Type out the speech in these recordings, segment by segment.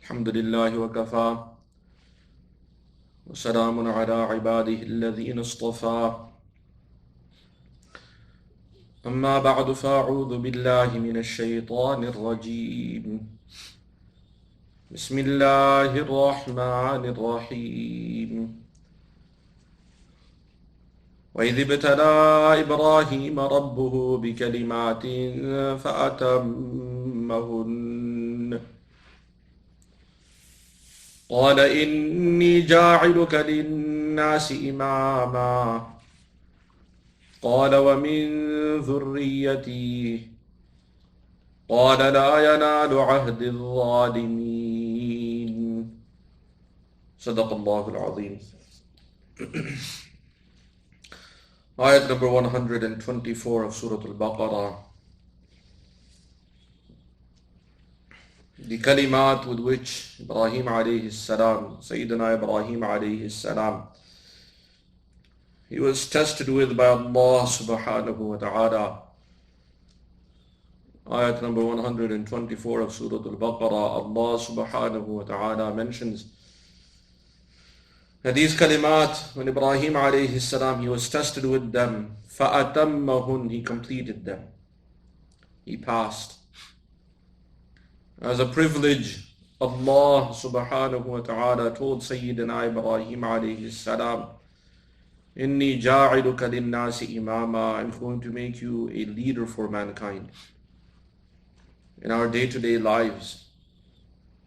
الحمد لله وكفى وسلام على عباده الذين اصطفى أما بعد فأعوذ بالله من الشيطان الرجيم بسم الله الرحمن الرحيم وإذ ابتلى إبراهيم ربه بكلمات فأتمهن قال إني جاعلك للناس إماما قال ومن ذريتي قال لا ينال عهد الظالمين صدق الله العظيم. Ayat number 124 of Surat Al-Baqarah. The kalimat with which Ibrahim alayhi salam, Sayyidina Ibrahim alayhi salam, he was tested with by Allah subhanahu wa ta'ala. Ayat number 124 of Surah Al-Baqarah, Allah subhanahu wa ta'ala mentions that these kalimat, when Ibrahim alayhi salam, he was tested with them, فَأَتَمَّهُنْ, he completed them. He passed. As a privilege, Allah subhanahu wa ta'ala told Sayyidina Ibrahim alayhi salam, إِنِّي جَاعِلُكَ لِلنَّاسِ إِمَامًا, I'm going to make you a leader for mankind. In our day-to-day lives,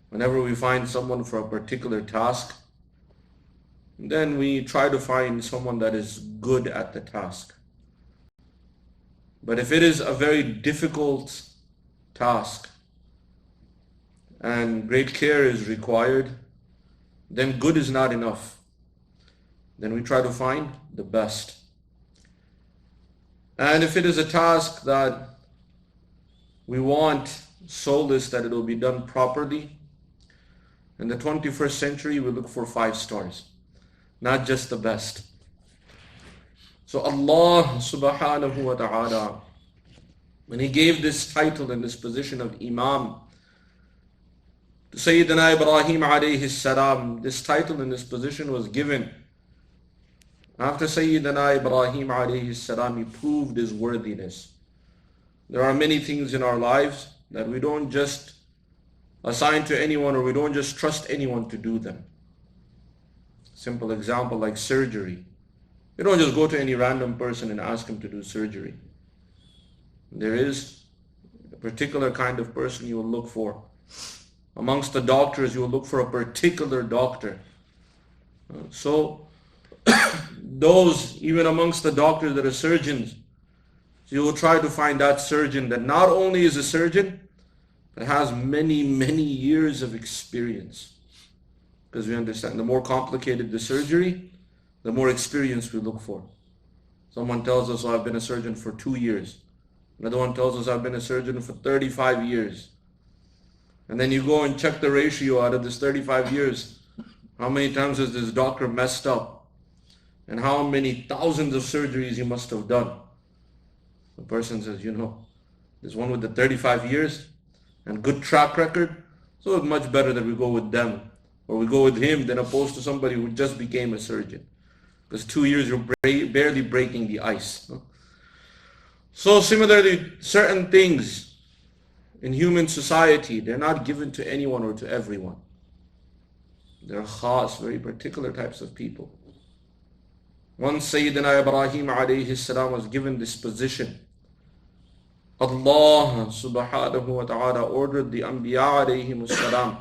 whenever we find someone for a particular task, then we try to find someone that is good at the task. But if it is a very difficult task and great care is required, then good is not enough. Then we try to find the best. And if it is a task that we want soulless, that it will be done properly, in the 21st century we look for 5 stars, not just the best. So Allah subhanahu wa ta'ala, when He gave this title and this position of Imam to Sayyidina Ibrahim alayhi salam, this title and this position was given after Sayyidina Ibrahim alayhi salam, he proved his worthiness. There are many things in our lives that we don't just assign to anyone, or we don't just trust anyone to do them. Simple example like surgery. You don't just go to any random person and ask him to do surgery. There is a particular kind of person you will look for. Amongst the doctors, you will look for a particular doctor. So those, even amongst the doctors that are surgeons, you will try to find that surgeon that not only is a surgeon, but has many, many years of experience. Because we understand the more complicated the surgery, the more experience we look for. Someone tells us, oh, I've been a surgeon for 2 years. Another one tells us, I've been a surgeon for 35 years. And then you go and check the ratio out of this 35 years. How many times has this doctor messed up? And how many thousands of surgeries he must have done? The person says, this one with the 35 years and good track record, so it's much better that we go with them, or we go with him, than opposed to somebody who just became a surgeon. Because 2 years you're barely breaking the ice. So similarly, certain things in human society, they're not given to anyone or to everyone. They're khas, very particular types of people. Once Sayyidina Ibrahim alayhi salam was given this position, Allah subhanahu wa ta'ala ordered the Anbiya alayhim salam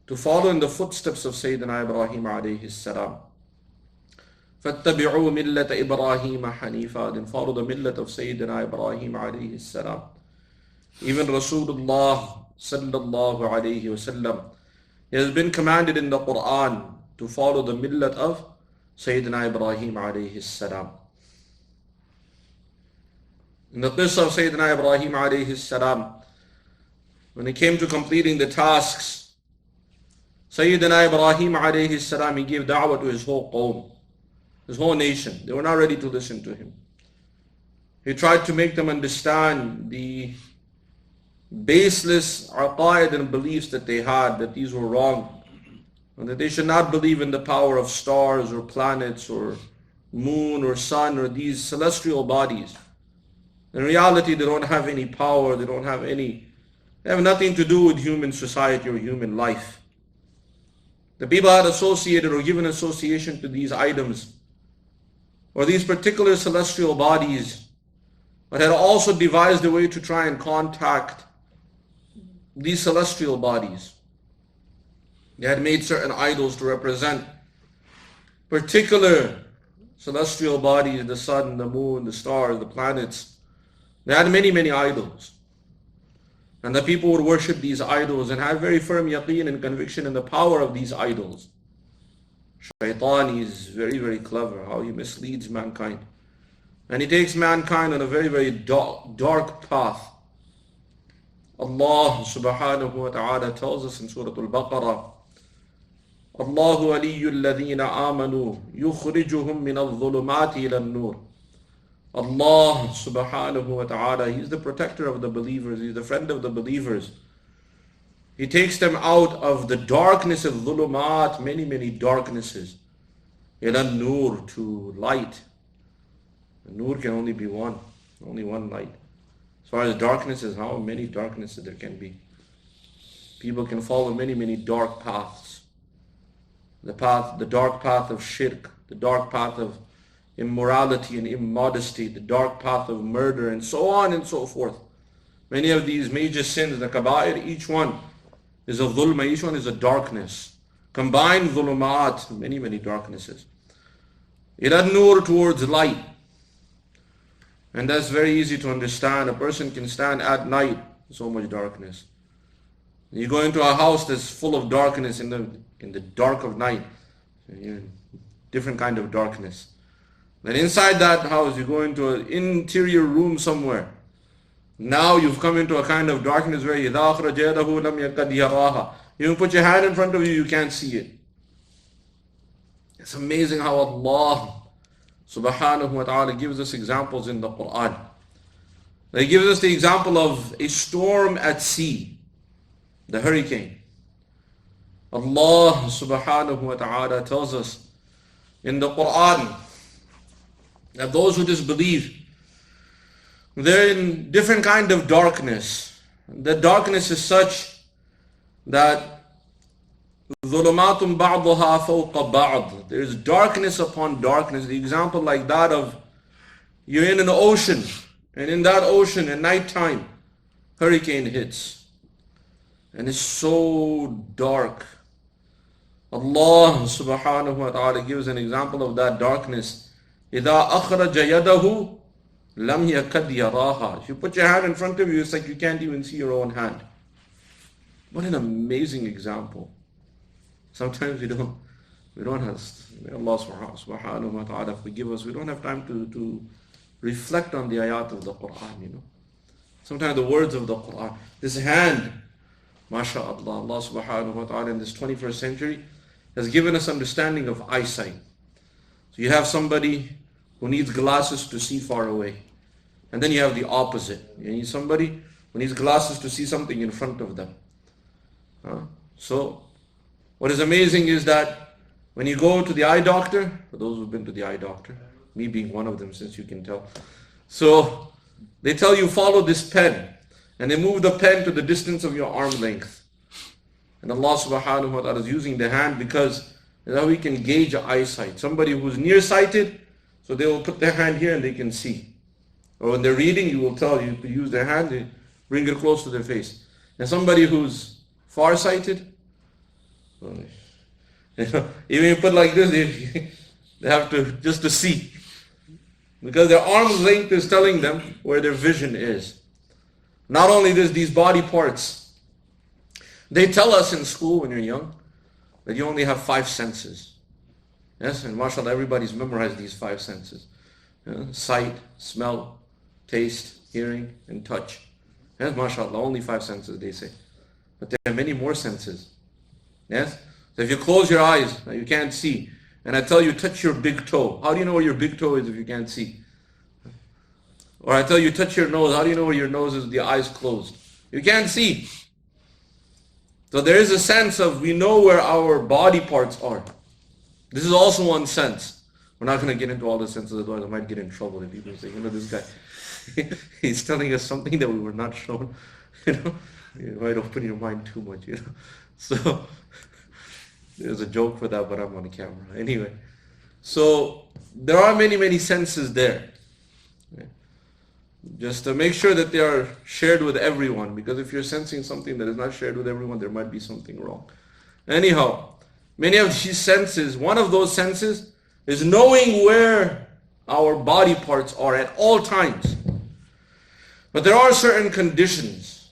to follow in the footsteps of Sayyidina Ibrahim alayhi salam. فَاتَّبِعُوا مِلَّةَ إِبْرَاهِيمَ حَنِيفًا, then follow the millat of Sayyidina Ibrahim alayhi salam. Even Rasulullah sallallahu alayhi wasallam, he has been commanded in the Quran to follow the millat of Sayyidina Ibrahim alayhi salam. In the qissa of Sayyidina Ibrahim alayhi salam, when it came to completing the tasks, Sayyidina Ibrahim alayhi salam, he gave da'wah to his whole qawm, his whole nation. They were not ready to listen to him. He tried to make them understand the baseless aqaid and beliefs that they had, that these were wrong, and that they should not believe in the power of stars or planets or moon or sun or these celestial bodies. In reality, they don't have any power, they have nothing to do with human society or human life. The people had associated or given association to these items or these particular celestial bodies, but had also devised a way to try and contact these celestial bodies. They had made certain idols to represent particular celestial bodies, the sun, the moon, the stars, the planets. They had many, many idols. And the people would worship these idols and have very firm yaqeen and conviction in the power of these idols. Shaitan is very, very clever, how he misleads mankind. And he takes mankind on a very, very dark path. Allah subhanahu wa ta'ala tells us in Surah Al-Baqarah, Allahu waliyyu alladhina amanu yukhrijuhum min al-dhulumati ila al-nur. Allah subhanahu wa ta'ala, He's the protector of the believers, He's the friend of the believers. He takes them out of the darkness of dhulumat, many, many darknesses, ila al-nur, to light. Nur can only be one, only one light. As far as darkness is, how many darknesses there can be. People can follow many, many dark paths. The dark path of shirk, the dark path of immorality and immodesty, the dark path of murder, and so on and so forth. Many of these major sins, the kaba'ir, each one is a dhulma, each one is a darkness. Combined dhulumat, many, many darknesses. Ila nur, towards light. And that's very easy to understand. A person can stand at night, so much darkness. You go into a house that's full of darkness in the dark of night, different kind of darkness. Then inside that house, you go into an interior room somewhere. Now you've come into a kind of darkness where you can put your hand in front of you, you can't see it. It's amazing how Allah subhanahu wa ta'ala gives us examples in the Quran. He gives us the example of a storm at sea, the hurricane. Allah subhanahu wa ta'ala tells us in the Quran that those who disbelieve, they're in different kind of darkness. The darkness is such that ظُلُمَاتٌ بَعْضُهَا فَوْقَ بَعْض. There's darkness upon darkness. The example like that of you're in an ocean, and in that ocean at night time, hurricane hits. And it's so dark. Allah subhanahu wa ta'ala gives an example of that darkness. إِذَا أَخْرَجَ يَدَهُ لَمْ يَكَدْ يَرَاهَا. If you put your hand in front of you, it's like you can't even see your own hand. What an amazing example. Sometimes we don't have, may Allah subhanahu wa ta'ala forgive us, we don't have time to reflect on the ayat of the Quran, Sometimes the words of the Quran. This hand, mashallah, Allah subhanahu wa ta'ala in this 21st century has given us understanding of eyesight. So you have somebody who needs glasses to see far away. And then you have the opposite. You need somebody who needs glasses to see something in front of them. So, what is amazing is that when you go to the eye doctor, for those who've been to the eye doctor, me being one of them since you can tell. So, they tell you follow this pen. And they move the pen to the distance of your arm length. And Allah subhanahu wa ta'ala is using the hand because that's how we can gauge eyesight. Somebody who's nearsighted, so they will put their hand here and they can see. Or when they're reading, you will tell you to use their hand, they bring it close to their face. And somebody who's farsighted, even you put like this, they have to just to see. Because their arm's length is telling them where their vision is. Not only this, these body parts. They tell us in school when you're young that you only have 5 senses. Yes, and mashallah, everybody's memorized these 5 senses. Sight, smell, taste, hearing, and touch. Yes, mashallah, only 5 senses they say. But there are many more senses. Yes? So if you close your eyes, you can't see. And I tell you, touch your big toe. How do you know where your big toe is if you can't see? Or I tell you, touch your nose. How do you know where your nose is with the eyes closed? You can't see. So there is a sense of we know where our body parts are. This is also one sense. We're not going to get into all the senses, otherwise I might get in trouble if people say, this guy, he's telling us something that we were not shown. You might open your mind too much, So there's a joke for that, but I'm on camera. Anyway, so there are many, many senses there. Just to make sure that they are shared with everyone, because if you're sensing something that is not shared with everyone, there might be something wrong. Anyhow, many of these senses, one of those senses is knowing where our body parts are at all times. But there are certain conditions.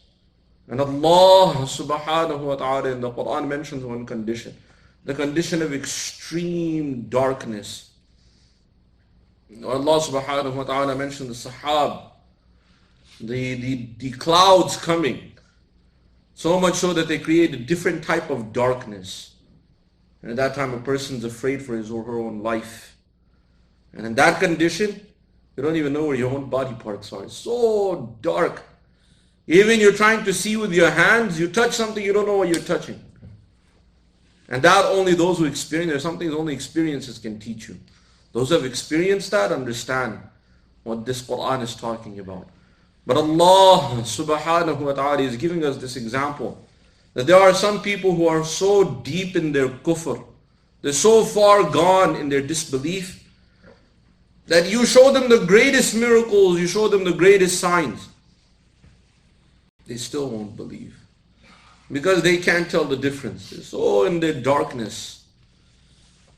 And Allah subhanahu wa ta'ala in the Quran mentions one condition. The condition of extreme darkness. Allah subhanahu wa ta'ala mentioned the sahab, the clouds coming. So much so that they create a different type of darkness. And at that time a person's afraid for his or her own life. And in that condition, you don't even know where your own body parts are. It's so dark. Even you're trying to see with your hands, you touch something, you don't know what you're touching. And that only those who experience, there's something only experiences can teach you. Those who have experienced that understand what this Quran is talking about. But Allah subhanahu wa ta'ala is giving us this example, that there are some people who are so deep in their kufr, they're so far gone in their disbelief, that you show them the greatest miracles, you show them the greatest signs, they still won't believe. Because they can't tell the difference. They're so in their darkness.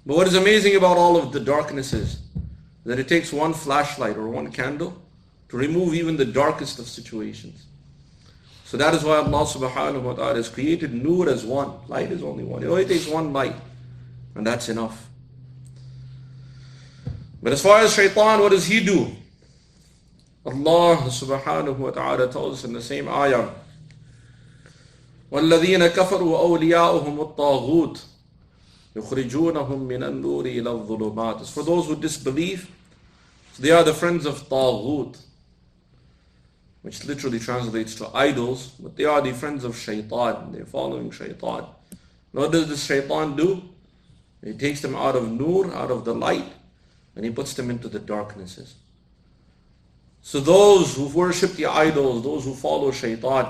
But what is amazing about all of the darkness is that it takes one flashlight or one candle to remove even the darkest of situations. So that is why Allah subhanahu wa ta'ala has created nur as one. Light is only one. It only takes one light. And that's enough. But as far as shaitan, what does he do? Allah subhanahu wa ta'ala tells us in the same ayah, وَالَّذِينَ كَفَرُوا أَوْلِيَاؤُهُمُ الطَّاغُوتُ يُخْرِجُونَهُم مِّنَ النُّورِ إِلَى الظُّلُمَاتِ. As for those who disbelieve, so they are the friends of Taghut, which literally translates to idols, but they are the friends of shaitan. They're following shaitan. What does this shaitan do? He takes them out of nur, out of the light, and he puts them into the darknesses. So those who worship the idols, those who follow shaitan,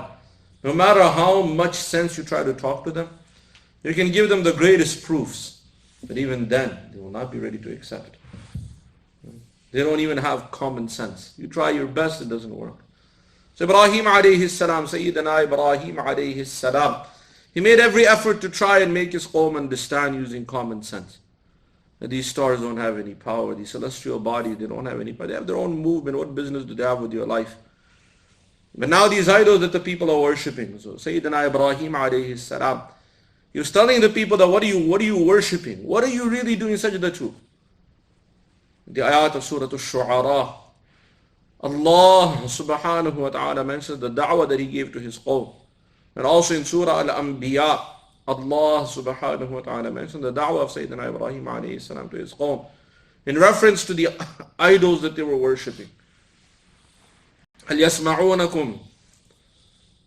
no matter how much sense you try to talk to them, you can give them the greatest proofs, but even then, they will not be ready to accept. They don't even have common sense. You try your best, it doesn't work. So Ibrahim alayhi salam, Sayyidina Ibrahim alayhi salam, he made every effort to try and make his qawm understand using common sense. That these stars don't have any power, these celestial bodies, they don't have any power. They have their own movement. What business do they have with your life? But now these idols that the people are worshipping. So Sayyidina Ibrahim alayhi salam, he was telling the people that what are you worshipping? What are you really doing sajda to? The ayat of Surat al-Shu'ara, Allah subhanahu wa ta'ala mentions the da'wah that he gave to his qawm. And also in Surah Al-Anbiya, Allah subhanahu wa ta'ala mentioned the da'wah of Sayyidina Ibrahim alayhi salam to his qawm in reference to the idols that they were worshipping. هَلْ يَسْمَعُونَكُمْ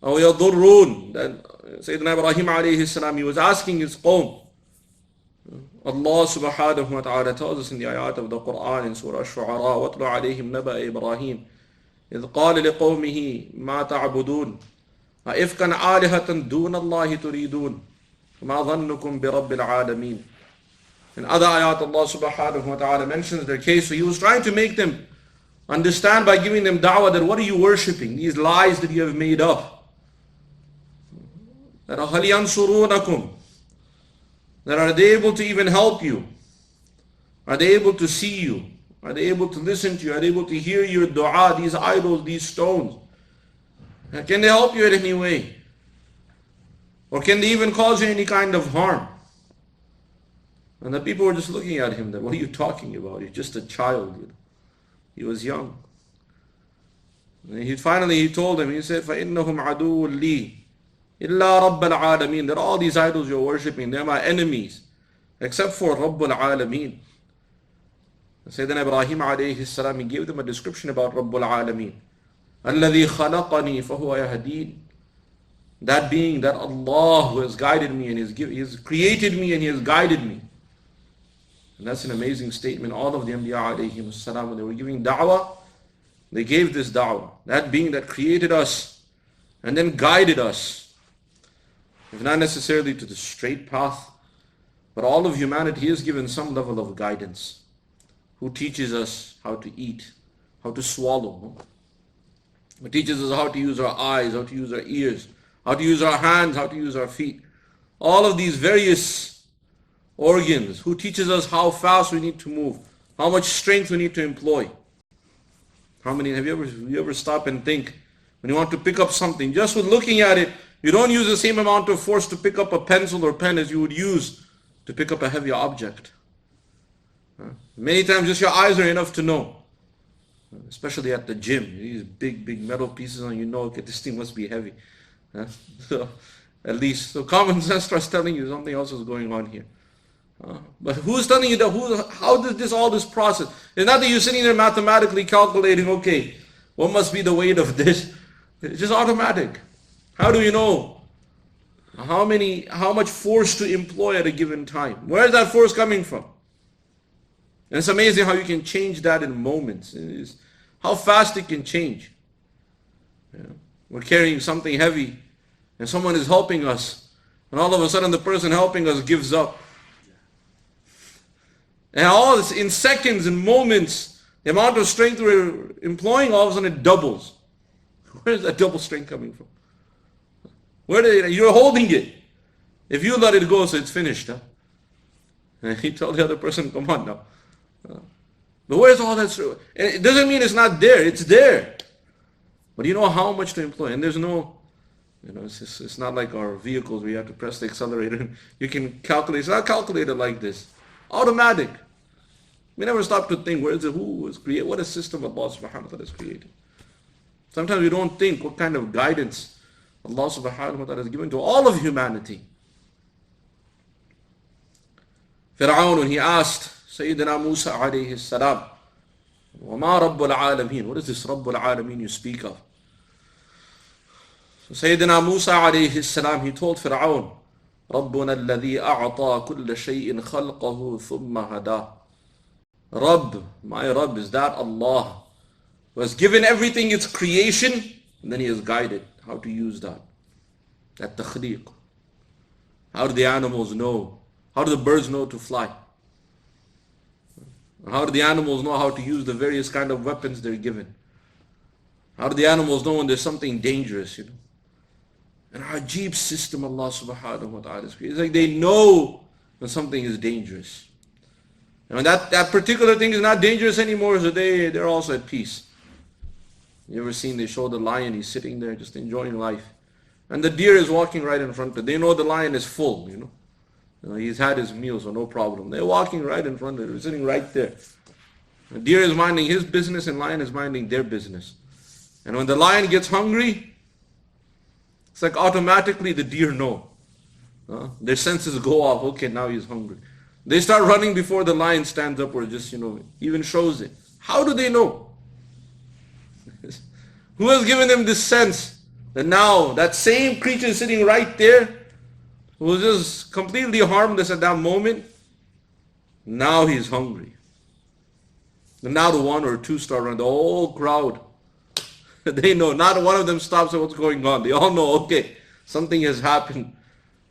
أَوْ يَضُرُّونَ. Then Sayyidina Ibrahim alayhi salam, he was asking his qawm. Allah subhanahu wa ta'ala tells us in the ayat of the Quran in Surah Al-Shu'ara, وَاتْلُ عَلَيْهِمْ نَبَأَ إِبْرَاهِيمَ إِذْ قَالَ لِقَوْمِهِ مَا تَعْبُدُونَ أَإِفْكًا آلِهَةً دُونَ اللَّهِ تُرِيدُونَ مَا ظَنُّكُمْ بِرَبِّ الْعَالَمِينَ. In other ayat, Allah subhanahu wa ta'ala mentions their case. So he was trying to make them understand by giving them da'wah that what are you worshipping? These lies that you have made up. That هَلْ يَنْصُرُونَكُمْ. That are they able to even help you? Are they able to see you? Are they able to listen to you? Are they able to hear your dua, these idols, these stones? Can they help you in any way? Or can they even cause you any kind of harm? And the people were just looking at him, that what are you talking about? You're just a child. He was young. And he told them, he said, فَإِنَّهُمْ عَدُوٌ لِي إِلَّا رَبَّ الْعَالَمِينَ. That all these idols you're worshipping, they're my enemies, except for Rabbul Alameen. Sayyidina Ibrahim alayhi salam, he gave them a description about Rabbul Alameen. الَّذِي خَلَقَنِي فَهُوَ يَهْدِينَ. That being that Allah who has guided me and He has created me and He has guided me. And that's an amazing statement. All of the Anbiya alayhim as-salam, when they were giving da'wah, they gave this da'wah. That being that created us and then guided us. If not necessarily to the straight path, but all of humanity, He has given some level of guidance. Who teaches us how to eat, how to swallow. Who teaches us how to use our eyes, how to use our ears, how to use our hands, how to use our feet. All of these various organs. Who teaches us how fast we need to move, how much strength we need to employ. Have you ever stop and think, when you want to pick up something, just with looking at it, you don't use the same amount of force to pick up a pencil or pen as you would use to pick up a heavy object. Many times just your eyes are enough to know. Especially at the gym. These big metal pieces on, you know, okay, this thing must be heavy. So at least, so common sense starts telling you something else is going on here. But who's telling you that? How does all this process? It's not that you're sitting there mathematically calculating, okay, what must be the weight of this? It's just automatic. How do you know how much force to employ at a given time? Where is that force coming from? And it's amazing how you can change that in moments. How fast it can change. We're carrying something heavy and someone is helping us, and all of a sudden the person helping us gives up. And all this in seconds, in moments, the amount of strength we're employing, all of a sudden it doubles. Where is that double strength coming from? You're holding it. If you let it go, so it's finished. And he told the other person, come on now. But where's all that? And it doesn't mean it's not there. It's there. But you know how much to employ. And there's no, it's not like our vehicles where you have to press the accelerator and you can calculate. It's not calculated like this. Automatic. We never stop to think, who was created? What a system Allah subhanahu wa ta'ala has created. Sometimes we don't think what kind of guidance Allah subhanahu wa ta'ala has given to all of humanity. Fir'aun, when he asked Sayyidina Musa alayhi salam, وَمَا رَبُّ الْعَالَمِينَ? What is this Rabbul Alameen you speak of? So Sayyidina Musa alayhi salam, he told Fir'aun, رَبُّنَا الَّذِي أَعْطَى كُلَّ شَيْءٍ خَلْقَهُ ثُمَّ هَدَاهُ. Rabb, my Rabb is that Allah who has given everything its creation, and then He has guided how to use that. That takhliq. How do the animals know? How do the birds know to fly? How do the animals know how to use the various kind of weapons they're given? How do the animals know when there's something dangerous, An ajib system Allah subhanahu wa ta'ala has created. It's like they know when something is dangerous. And when that particular thing is not dangerous anymore, so they're also at peace. You ever seen, they show the lion, he's sitting there just enjoying life. And the deer is walking right in front of it. They know the lion is full, he's had his meal, so no problem. They're walking right in front of it. They're sitting right there. The deer is minding his business and lion is minding their business. And when the lion gets hungry, it's like automatically the deer know. Their senses go off. Okay, now he's hungry. They start running before the lion stands up or just, even shows it. How do they know? Who has given them this sense that now that same creature is sitting right there, who was just completely harmless at that moment, now he's hungry. And now the one or two start running, the whole crowd. They know, not one of them stops at what's going on. They all know, okay, something has happened.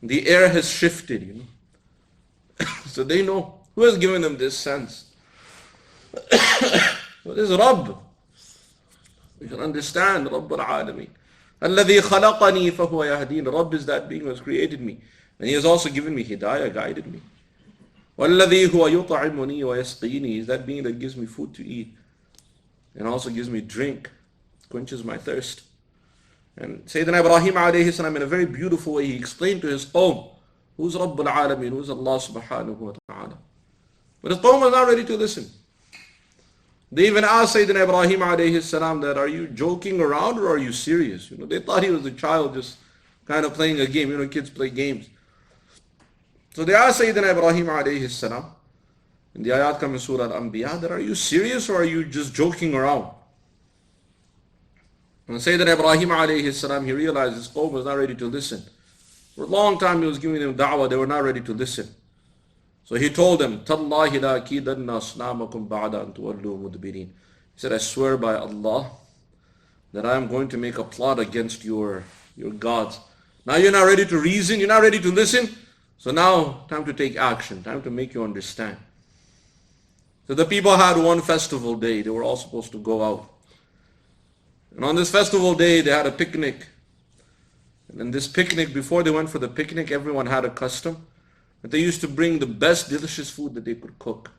The air has shifted, So they know. Who has given them this sense? What is Rabb? We can understand Rabbul Alameen. الَّذِي خَلَقَنِي فَهُوَ يَهْدِينَ. Rabb is that being who has created me. And He has also given me hidayah, guided me. وَالَّذِي هُوَ يُطْعِمُنِي وَيَسْقِينِي is that being that gives me food to eat. And also gives me drink. Quenches my thirst. And Sayyidina Ibrahim alayhi salam, in a very beautiful way, he explained to his qawm, who's Rabbul Alameen, who's Allah subhanahu wa ta'ala. But his qawm was not ready to listen. They even asked Sayyidina Ibrahim alayhi salam that, are you joking around or are you serious? They thought he was a child just kind of playing a game. Kids play games. So they asked Sayyidina Ibrahim alayhi salam, in the ayat come in Surah Al-Anbiya, that are you serious or are you just joking around? And Sayyidina Ibrahim alayhi salam, he realized his qawm was not ready to listen. For a long time he was giving them da'wah, they were not ready to listen. So he told them, تَاللَّهِ لَا كِيدَنَّ أَصْنَامَكُمْ بَعْدَ أَن تُوَلُّوا مُدْبِرِينَ. He said, I swear by Allah that I am going to make a plot against your gods. Now you're not ready to reason, you're not ready to listen. So now, time to take action, time to make you understand. So the people had one festival day. They were all supposed to go out. And on this festival day, they had a picnic. And in this picnic, before they went for the picnic, everyone had a custom that they used to bring the best delicious food that they could cook.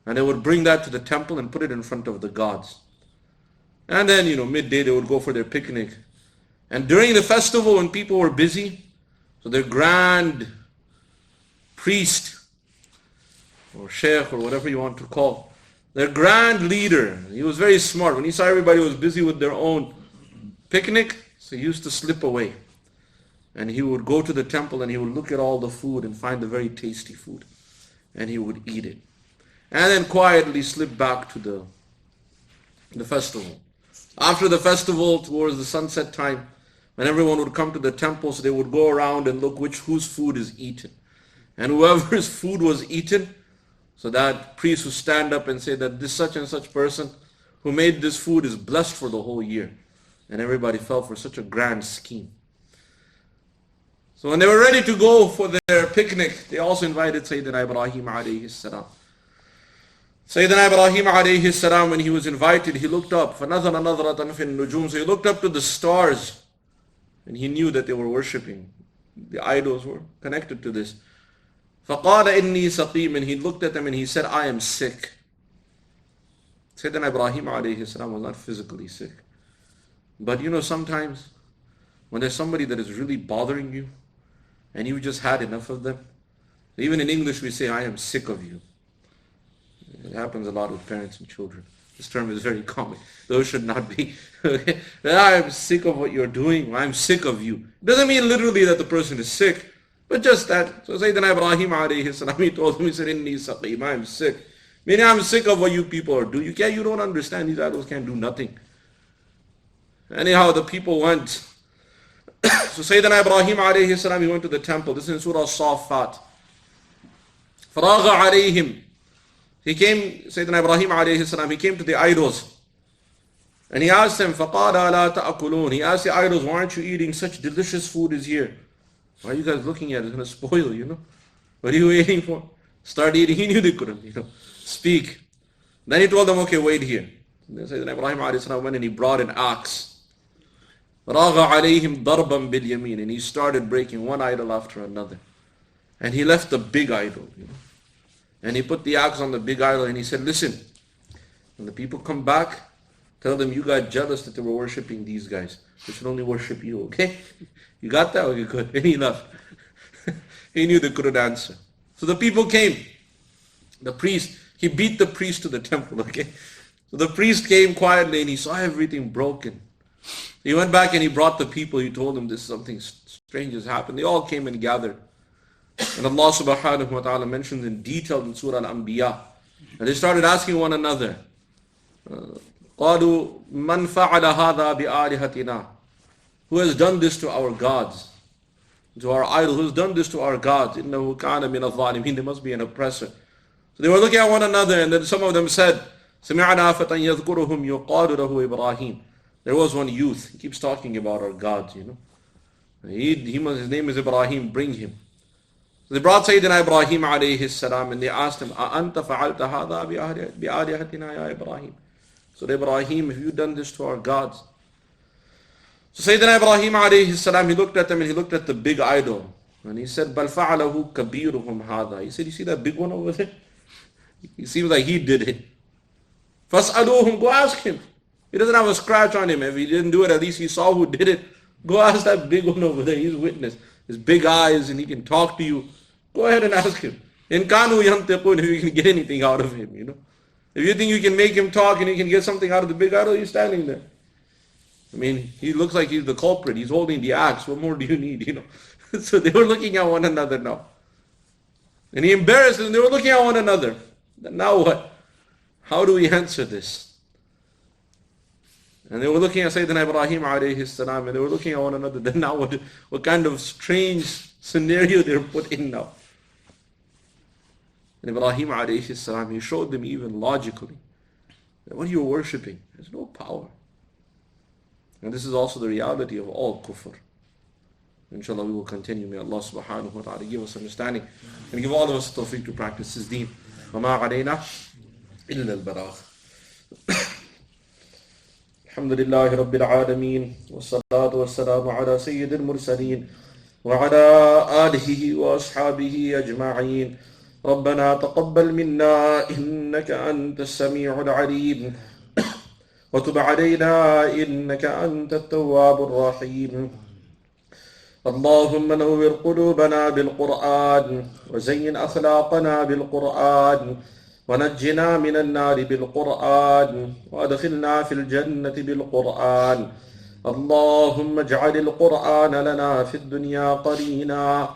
And they would bring that to the temple and put it in front of the gods. And then, midday they would go for their picnic. And during the festival, when people were busy, so their grand priest, or sheikh, or whatever you want to call, their grand leader, he was very smart. When he saw everybody was busy with their own picnic, so he used to slip away. And he would go to the temple and he would look at all the food and find the very tasty food. And he would eat it. And then quietly slip back to the festival. After the festival, towards the sunset time, when everyone would come to the temple, so they would go around and look whose food is eaten. And whoever's food was eaten, so that priest would stand up and say that this such and such person who made this food is blessed for the whole year. And everybody fell for such a grand scheme. So when they were ready to go for their picnic, they also invited Sayyidina Ibrahim alayhi salam. Sayyidina Ibrahim alayhi salam, when he was invited, he looked up. فَنَظَرَ نَظْرَةً فِي النُّجُومِ. So he looked up to the stars. And he knew that they were worshipping. The idols were connected to this. فَقَالَ إِنِّي سَقِيمٌ. And he looked at them and he said, I am sick. Sayyidina Ibrahim alayhi salam was not physically sick. But sometimes when there's somebody that is really bothering you, and you just had enough of them. Even in English we say, I am sick of you. It happens a lot with parents and children. This term is very common. Those should not be. I am sick of what you're doing. I'm sick of you. It doesn't mean literally that the person is sick, but just that. So Sayyidina Ibrahim alayhi salam, he told him, he said, Inni saqim, I am sick. Meaning I'm sick of what you people are doing. You don't understand. These idols can't do nothing. Anyhow, the people went. So Sayyidina Ibrahim alayhi salam, he went to the temple. This is in Surah Safat. فَرَاغَ عَلَيْهِمْ. He came, Sayyidina Ibrahim alayhi salam, he came to the idols. And he asked them, فَقَالَ لَا تَأْكُلُونَ. He asked the idols, why aren't you eating such delicious food is here? Why are you guys looking at it? It's going to spoil, What are you waiting for? Start eating. He knew they couldn't, speak. Then he told them, okay, wait here. Then Sayyidina Ibrahim alayhi salam went and he brought an axe. رَاغَ عَلَيْهِمْ ضَرْبًا بِالْيَمِينِ. And he started breaking one idol after another. And he left the big idol, And he put the axe on the big idol and he said, listen, when the people come back, tell them you got jealous that they were worshipping these guys. They should only worship you, okay? You got that? Okay, good. And he left. He knew they couldn't answer. So the people came. The priest, he beat the priest to the temple, okay? So the priest came quietly and he saw everything broken. He went back and he brought the people. He told them this something strange has happened. They all came and gathered. And Allah subhanahu wa ta'ala mentions in detail in Surah Al-Anbiya. And they started asking one another. قَالُوا مَنْ فَعَلَ هَذَا بِآلِهَتِنَا. Who has done this to our gods? To our idol. Who has done this to our gods? إِنَّهُ كَانَ مِنَ الظَّالِمِينَ. They must be an oppressor. So they were looking at one another and then some of them said, سَمِعْنَا فَتًى يَذْكُرُهُمْ يُقَالُ لَهُ إِبْرَاهِيمُ. There was one youth. He keeps talking about our gods, His name is Ibrahim. Bring him. So they brought Sayyidina Ibrahim alayhi salam and they asked him, أَأَنْتَ فَعَلْتَ هَذَا بِآلِهَتِنَا يَا Ibrahim. So Ibrahim, have you done this to our gods? So Sayyidina Ibrahim alayhi salam, he looked at them and he looked at the big idol. And he said, بَلْ فَعَلَهُ كَبِيرُهُمْ هَذَا. He said, you see that big one over there? He seems like he did it. فَاسْأَلُوهُمْ. Go ask him. He doesn't have a scratch on him. If he didn't do it, at least he saw who did it. Go ask that big one over there. He's a witness. His big eyes and he can talk to you. Go ahead and ask him. In kanu yantiqun, if you can get anything out of him, If you think you can make him talk and you can get something out of the big idol, he's standing there. He looks like he's the culprit. He's holding the axe. What more do you need, So they were looking at one another now. And he embarrassed them. They were looking at one another. Now what? How do we answer this? And they were looking at Sayyidina Ibrahim alayhi salam, and they were looking at one another. Then now what kind of strange scenario they're put in now. And Ibrahim alayhi salam, he showed them even logically that what you're worshipping has no power. And this is also the reality of all kufr. Inshallah, we will continue. May Allah subhanahu wa ta'ala give us understanding and give all of us tawfiq to practice His deen. وَمَا عَلَيْنَا إِلَّا الْبَلَاغِ. الحمد لله رب العالمين والصلاة والسلام على سيد المرسلين وعلى آله وأصحابه أجمعين. ربنا تقبل منا إنك أنت السميع العليم وتب علينا إنك أنت التواب الرحيم. اللهم نور قلوبنا بالقرآن وزين أخلاقنا بالقرآن ونجنا من النار بالقرآن وأدخلنا في الجنة بالقرآن. اللهم اجعل القرآن لنا في الدنيا قرينا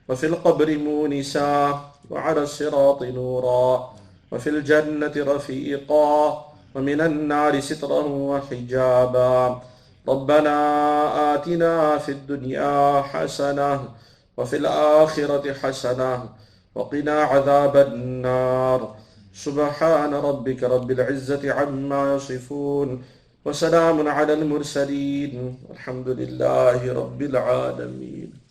وفي القبر مونسا وعلى الصراط نورا وفي الجنة رفيقا ومن النار سترا وحجابا. ربنا آتنا في الدنيا حسنة وفي الآخرة حسنة وقنا عذاب النار. سبحان ربك رب العزة عما يصفون وسلام على المرسلين والحمد لله رب العالمين.